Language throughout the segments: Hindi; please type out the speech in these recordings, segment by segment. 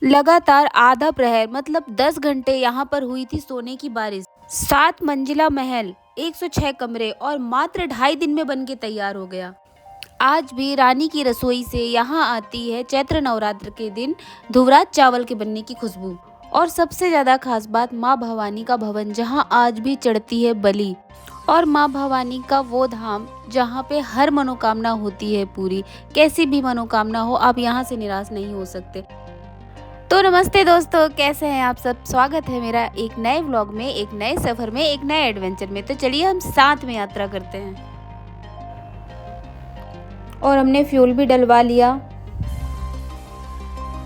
लगातार आधा प्रहर मतलब 10 घंटे यहाँ पर हुई थी सोने की बारिश। 7 मंजिला महल, 106 कमरे और मात्र 2.5 दिन में बन के तैयार हो गया। आज भी रानी की रसोई से यहाँ आती है चैत्र नवरात्र के दिन धुवराज चावल के बनने की खुशबू। और सबसे ज्यादा खास बात माँ भवानी का भवन, जहाँ आज भी चढ़ती है बलि। और माँ भवानी का वो धाम जहाँ पे हर मनोकामना होती है पूरी। कैसी भी मनोकामना हो, आप यहाँ से निराश नहीं हो सकते। तो नमस्ते दोस्तों, कैसे हैं आप सब। स्वागत है मेरा एक नए व्लॉग में, एक नए सफर में, एक नए एडवेंचर में। तो चलिए हम साथ में यात्रा करते हैं। और हमने फ्यूल भी डलवा लिया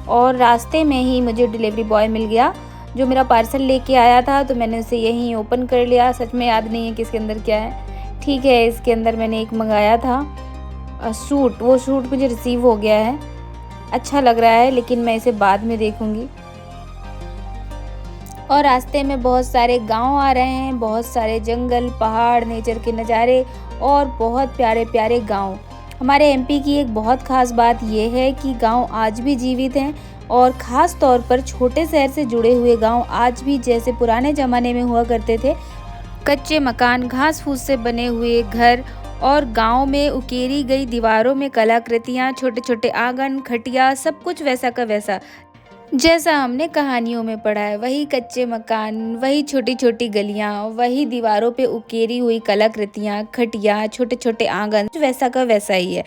और रास्ते में ही मुझे डिलीवरी बॉय मिल गया जो मेरा पार्सल लेके आया था। तो मैंने उसे यहीं ओपन कर लिया। सच में याद नहीं है कि इसके अंदर क्या है। ठीक है, इसके अंदर मैंने एक मंगाया था सूट। वो सूट मुझे रिसीव हो गया है, अच्छा लग रहा है, लेकिन मैं इसे बाद में देखूंगी। और रास्ते में बहुत सारे गांव आ रहे हैं, बहुत सारे जंगल, पहाड़, नेचर के नज़ारे और बहुत प्यारे प्यारे गांव। हमारे एमपी की एक बहुत ख़ास बात यह है कि गांव आज भी जीवित हैं और ख़ास तौर पर छोटे शहर से जुड़े हुए गांव आज भी जैसे पुराने ज़माने में हुआ करते थे। कच्चे मकान, घास फूस से बने हुए घर और गांव में उकेरी गई दीवारों में कलाकृतियाँ, छोटे छोटे आंगन, खटिया, सब कुछ वैसा का वैसा जैसा हमने कहानियों में पढ़ा है। वही कच्चे मकान, वही छोटी छोटी गलियाँ, वही दीवारों पे उकेरी हुई कलाकृतियाँ, खटिया, छोटे छोटे आंगन, वैसा का वैसा ही है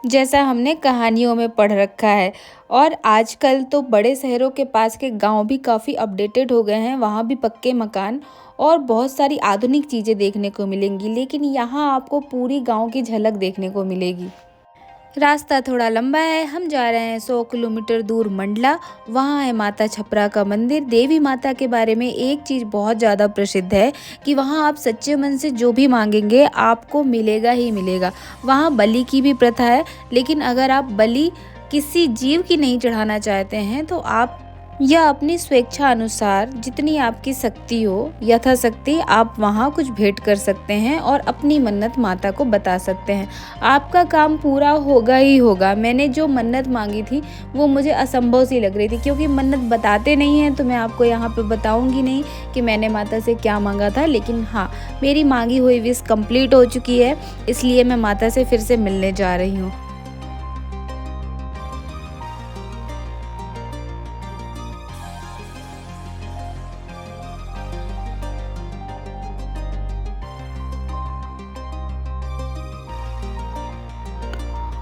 जैसा हमने कहानियों में पढ़ रखा है। और आजकल तो बड़े शहरों के पास के गांव भी काफ़ी अपडेटेड हो गए हैं। वहाँ भी पक्के मकान और बहुत सारी आधुनिक चीज़ें देखने को मिलेंगी, लेकिन यहाँ आपको पूरी गांव की झलक देखने को मिलेगी। रास्ता थोड़ा लंबा है। हम जा रहे हैं 100 किलोमीटर दूर मंडला। वहाँ है माता छपरा का मंदिर। देवी माता के बारे में एक चीज़ बहुत ज़्यादा प्रसिद्ध है कि वहाँ आप सच्चे मन से जो भी मांगेंगे आपको मिलेगा ही मिलेगा। वहाँ बलि की भी प्रथा है, लेकिन अगर आप बलि किसी जीव की नहीं चढ़ाना चाहते हैं तो आप या अपनी स्वेच्छा अनुसार जितनी आपकी शक्ति हो, यथाशक्ति आप वहाँ कुछ भेंट कर सकते हैं और अपनी मन्नत माता को बता सकते हैं। आपका काम पूरा होगा ही होगा। मैंने जो मन्नत मांगी थी वो मुझे असंभव सी लग रही थी, क्योंकि मन्नत बताते नहीं हैं तो मैं आपको यहाँ पे बताऊँगी नहीं कि मैंने माता से क्या मांगा था। लेकिन हाँ, मेरी मांगी हुई विश कंप्लीट हो चुकी है, इसलिए मैं माता से फिर से मिलने जा रही हूँ।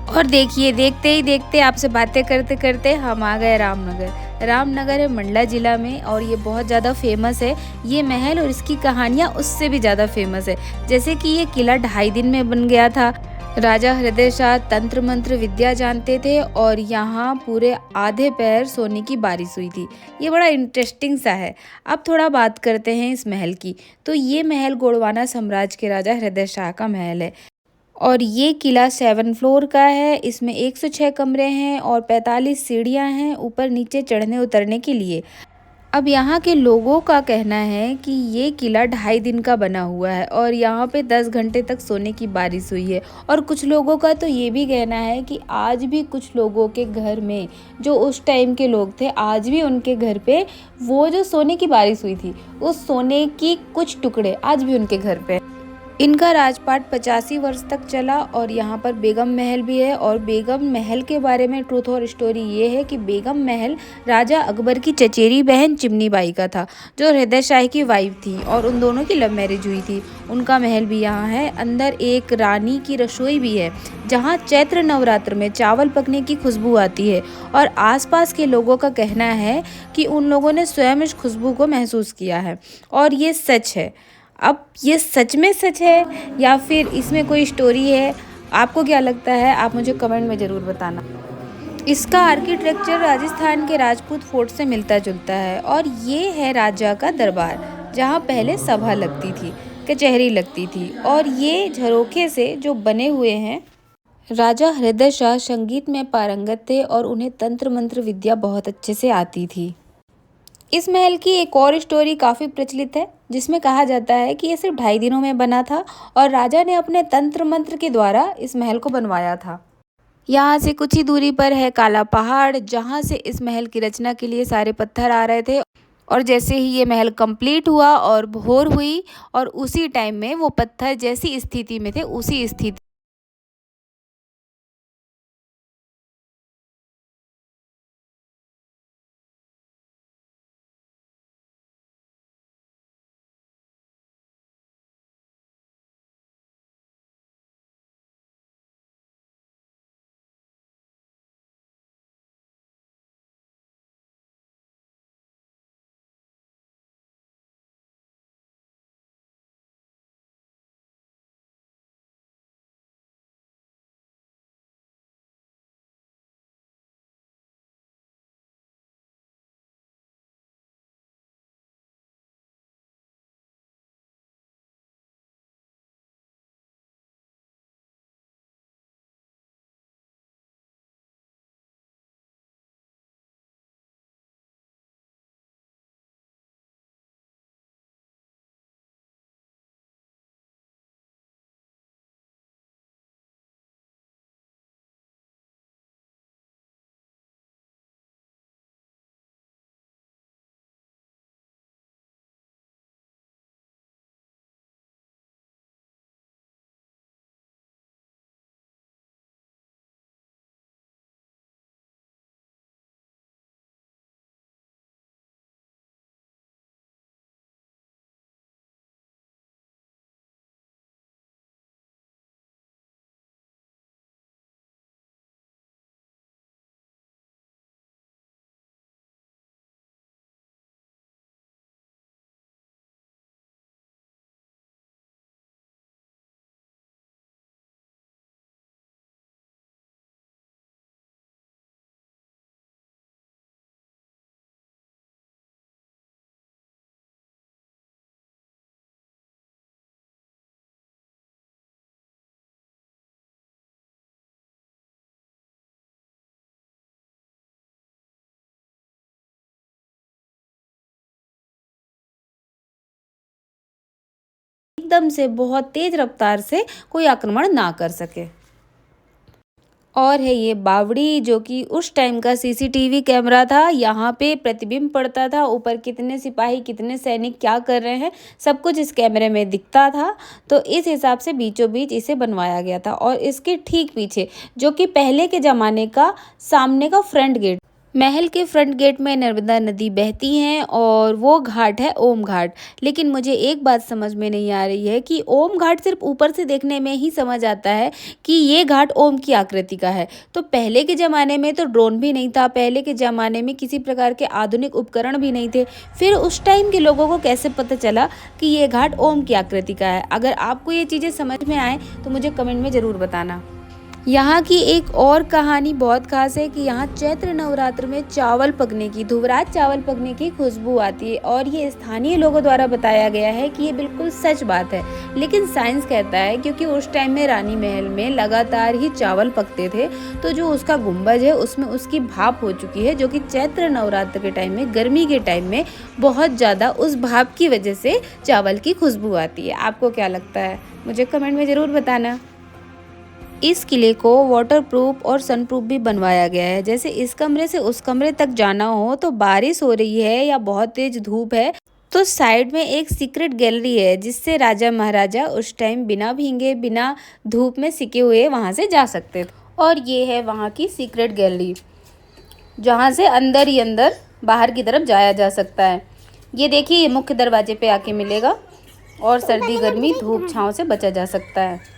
और देखिए, देखते ही देखते आपसे बातें करते करते हम आ गए रामनगर। रामनगर है मंडला जिला में और ये बहुत ज़्यादा फेमस है। ये महल और इसकी कहानियाँ उससे भी ज़्यादा फेमस है। जैसे कि ये किला 2.5 दिन में बन गया था। राजा हृदय शाह तंत्र मंत्र विद्या जानते थे और यहाँ पूरे आधे पैर सोने की बारिश हुई थी। ये बड़ा इंटरेस्टिंग सा है। अब थोड़ा बात करते हैं इस महल की। तो ये महल गोंडवाना साम्राज्य के राजा हृदय शाह का महल है और ये किला 7 फ्लोर का है। इसमें 106 कमरे हैं और 45 सीढ़ियाँ हैं ऊपर नीचे चढ़ने उतरने के लिए। अब यहाँ के लोगों का कहना है कि ये किला 2.5 दिन का बना हुआ है और यहाँ पे 10 घंटे तक सोने की बारिश हुई है। और कुछ लोगों का तो ये भी कहना है कि आज भी कुछ लोगों के घर में, जो उस टाइम के लोग थे, आज भी उनके घर पे वो जो सोने की बारिश हुई थी, उस सोने की कुछ टुकड़े आज भी उनके घर पे। इनका राजपाट 85 वर्ष तक चला और यहाँ पर बेगम महल भी है। और बेगम महल के बारे में ट्रूथ और स्टोरी ये है कि बेगम महल राजा अकबर की चचेरी बहन चिमनी बाई का था, जो हृदय शाह की वाइफ थी और उन दोनों की लव मैरिज हुई थी। उनका महल भी यहाँ है। अंदर एक रानी की रसोई भी है, जहाँ चैत्र नवरात्र में चावल पकने की खुशबू आती है। और आसपास के लोगों का कहना है कि उन लोगों ने स्वयं इस खुशबू को महसूस किया है और ये सच है। अब ये सच में सच है या फिर इसमें कोई स्टोरी है, आपको क्या लगता है? आप मुझे कमेंट में ज़रूर बताना। इसका आर्किटेक्चर राजस्थान के राजपूत फोर्ट से मिलता जुलता है और ये है राजा का दरबार, जहाँ पहले सभा लगती थी, कचहरी लगती थी। और ये झरोखे से जो बने हुए हैं। राजा हृदय शाह संगीत में पारंगत थे और उन्हें तंत्र मंत्र विद्या बहुत अच्छे से आती थी। इस महल की एक और स्टोरी काफ़ी प्रचलित है, जिसमें कहा जाता है कि ये सिर्फ 2.5 दिनों में बना था और राजा ने अपने तंत्र मंत्र के द्वारा इस महल को बनवाया था। यहाँ से कुछ ही दूरी पर है काला पहाड़, जहाँ से इस महल की रचना के लिए सारे पत्थर आ रहे थे। और जैसे ही ये महल कंप्लीट हुआ और भोर हुई, और उसी टाइम में वो पत्थर जैसी स्थिति में थे उसी स्थिति एकदम से बहुत तेज रफ्तार से कोई आक्रमण ना कर सके। और है ये बावड़ी, जो कि उस टाइम का सीसीटीवी कैमरा था। यहाँ पे प्रतिबिंब पड़ता था, ऊपर कितने सिपाही कितने सैनिक क्या कर रहे हैं, सब कुछ इस कैमरे में दिखता था। तो इस हिसाब से बीचों बीच इसे बनवाया गया था। और इसके ठीक पीछे, जो कि पहले के ज़माने का सामने का फ्रंट गेट, महल के फ्रंट गेट में नर्मदा नदी बहती हैं, और वो घाट है ओम घाट। लेकिन मुझे एक बात समझ में नहीं आ रही है कि ओम घाट सिर्फ ऊपर से देखने में ही समझ आता है कि ये घाट ओम की आकृति का है। तो पहले के ज़माने में तो ड्रोन भी नहीं था, पहले के ज़माने में किसी प्रकार के आधुनिक उपकरण भी नहीं थे। फिर उस टाइम के लोगों को कैसे पता चला कि ये घाट ओम की आकृति का है? अगर आपको ये चीज़ें समझ में आए तो मुझे कमेंट में ज़रूर बताना। यहाँ की एक और कहानी बहुत खास है कि यहाँ चैत्र नवरात्र में चावल पकने की, धुवराज चावल पकने की खुशबू आती है, और ये स्थानीय लोगों द्वारा बताया गया है कि ये बिल्कुल सच बात है। लेकिन साइंस कहता है क्योंकि उस टाइम में रानी महल में लगातार ही चावल पकते थे, तो जो उसका गुंबज है उसमें उसकी भाप हो चुकी है, जो कि चैत्र नवरात्र के टाइम में, गर्मी के टाइम में बहुत ज़्यादा उस भाप की वजह से चावल की खुशबू आती है। आपको क्या लगता है? मुझे कमेंट में ज़रूर बताना। इस किले को वाटरप्रूफ और सनप्रूफ भी बनवाया गया है। जैसे इस कमरे से उस कमरे तक जाना हो, तो बारिश हो रही है या बहुत तेज धूप है, तो साइड में एक सीक्रेट गैलरी है, जिससे राजा महाराजा उस टाइम बिना भीगे बिना धूप में सिके हुए वहां से जा सकते थे। और ये है वहां की सीक्रेट गैलरी, जहां से अंदर ही अंदर बाहर की तरफ जाया जा सकता है। ये देखिए, ये मुख्य दरवाजे पे आके मिलेगा, और सर्दी गर्मी धूप छाँव से बचा जा सकता है।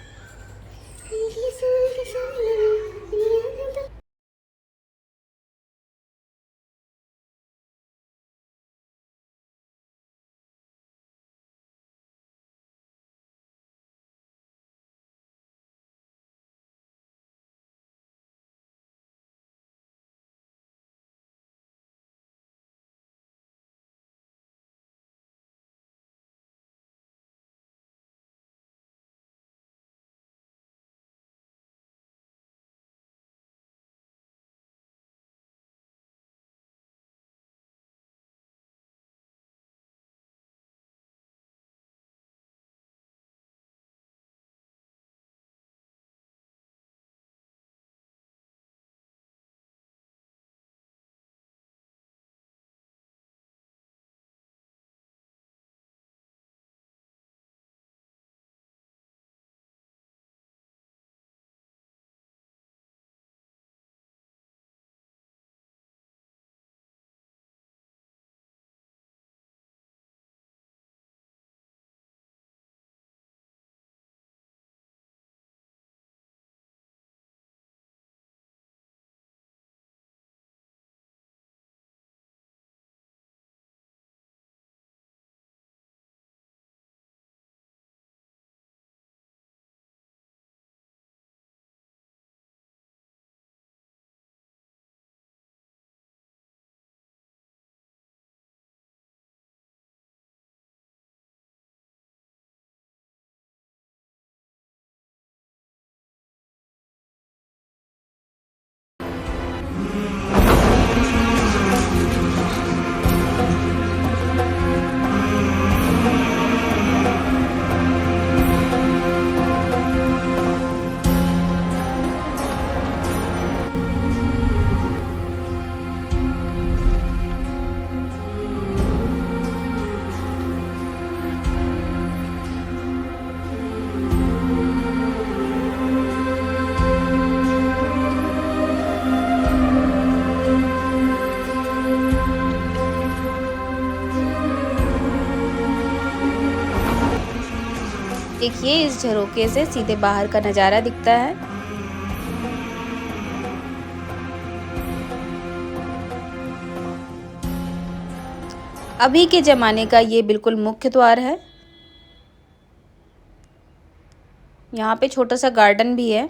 देखिए इस झरोके से सीधे बाहर का नज़ारा दिखता है। अभी के ज़माने का ये बिल्कुल मुख्य द्वार है। यहाँ पे छोटा सा गार्डन भी है।